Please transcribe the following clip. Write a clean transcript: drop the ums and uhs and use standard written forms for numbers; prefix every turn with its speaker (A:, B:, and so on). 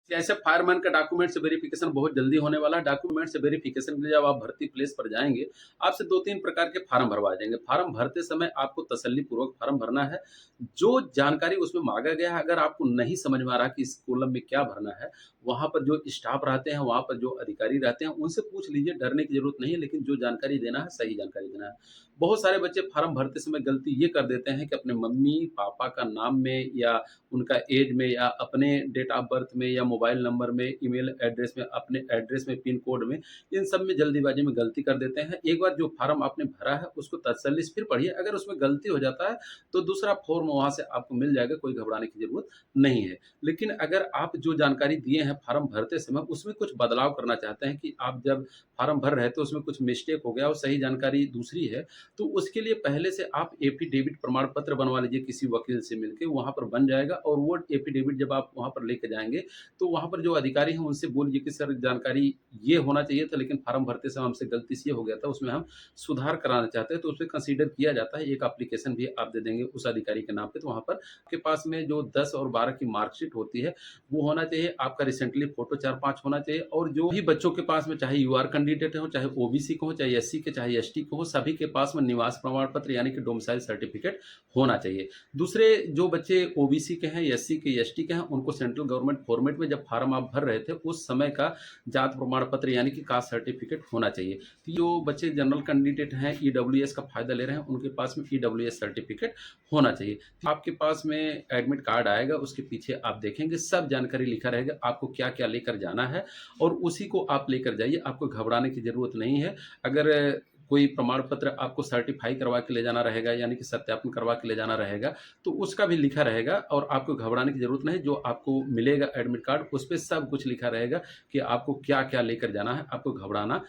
A: जैसे फायरमैन का डॉक्यूमेंट से वेरिफिकेशन बहुत जल्दी होने वाला है। डॉक्यूमेंट से वेरिफिकेशन के लिए जब आप भर्ती प्लेस पर जाएँगे, आपसे 2-3 प्रकार के फार्म भरवाए जाएँगे। फार्म भरते समय आपको तसल्लीपूर्वक फार्म भरना है। जो जानकारी उसमें माँगा गया है, अगर आपको नहीं समझ में आ रहा कि इस कॉलम में क्या भरना है, वहाँ पर जो स्टाफ रहते हैं, वहाँ पर जो अधिकारी रहते हैं, उनसे पूछ लीजिए, डरने की ज़रूरत नहीं है, लेकिन जो जानकारी देना है, सही जानकारी देना है। बहुत सारे बच्चे फार्म भरते समय गलती ये कर देते हैं कि अपने मम्मी-पापा का नाम में या उनका ऐज में या अपने डेट ऑफ बर्थ में या मोबाइल नंबर में, ईमेल एड्रेस में, अपने एड्रेस में, पिन कोड में, इन सब में जल्दीबाज़ी में गलती कर देते हैं। एक बार जो फ़ॉर्म आपने भरा है, उसको तसल्ली से फिर पढ़िए, अगर उसमें गलती हो जाता है, तो दूसरा फ़ॉर्म वहाँ से आपको मिल जाएगा, कोई घबराने की ज़रूरत नहीं है। लेकिन अगर आप जो जानकारी दिए हैं फ़ॉर्म भरते समय, उसमें कुछ बदलाव करना चाहते हैं कि आप जब फ़ॉर्म भर रहे हैं, तो उसमें कुछ मिस्टेक हो गया और सही जानकारी दूसरी है, तो उसके लिए पहले से आप एफ़िडेविट प्रमाण पत्र बनवा लीजिए किसी वकील से मिलके, वहाँ पर बन जाएगा और वो एफ़िडेविट जब आप वहाँ पर लेके जाएँगे, तो वहाँ पर जो अधिकारी हैं उनसे बोलिए कि सर जानकारी ये होना चाहिए था लेकिन फ़ॉर्म भरते समय हमसे गलती से ये हो गया था, उसमें हम सुधार कराना चाहते हैं, तो उसमें कंसीडर किया जाता है। एक एप्लीकेशन भी आप दे देंगे उस अधिकारी के नाम पे, तो वहाँ पर आपके पास में जो 10 और 12 की मार्कशीट होती है, वो होना चाहिए, आपका रिसेंटली फ़ोटो 4-5 होना चाहिए और जो भी बच्चों के पास में चाहे यूआर कैंडिडेट हो, चाहे ओबीसी के हो, चाहे एससी के, चाहे एसटी के हो, सभी के पास में निवास प्रमाण पत्र यानी कि डोमिसाइल सर्टिफिकेट होना चाहिए। दूसरे जो बच्चे ओबीसी के हैं, एससी के, एसटी के हैं, उनको सेंट्रल गवर्नमेंट फॉर्मेट में जब फॉर्म आप भर रहे थे, उस समय का जात प्रमाण पत्र यानी कि कास्ट सर्टिफिकेट होना चाहिए। तो जो बच्चे जनरल कैंडिडेट हैं, ईडब्ल्यूएस का फ़ायदा ले रहे हैं, उनके पास में ईडब्ल्यूएस सर्टिफिकेट होना चाहिए। तो आपके पास में एडमिट कार्ड आएगा, उसके पीछे आप देखेंगे सब जानकारी लिखा रहेगा, आपको क्या-क्या लेकर जाना है और उसी को आप लेकर जाइए, आपको घबराने की ज़रूरत नहीं है। अगर कोई प्रमाण पत्र आपको सर्टिफ़ाई करवा के ले जाना रहेगा, यानी कि सत्यापन करवा के ले जाना रहेगा, तो उसका भी लिखा रहेगा और आपको घबराने की ज़रूरत नहीं। जो आपको मिलेगा एडमिट कार्ड, उस पे सब कुछ लिखा रहेगा कि आपको क्या-क्या लेकर जाना है, आपको घबराना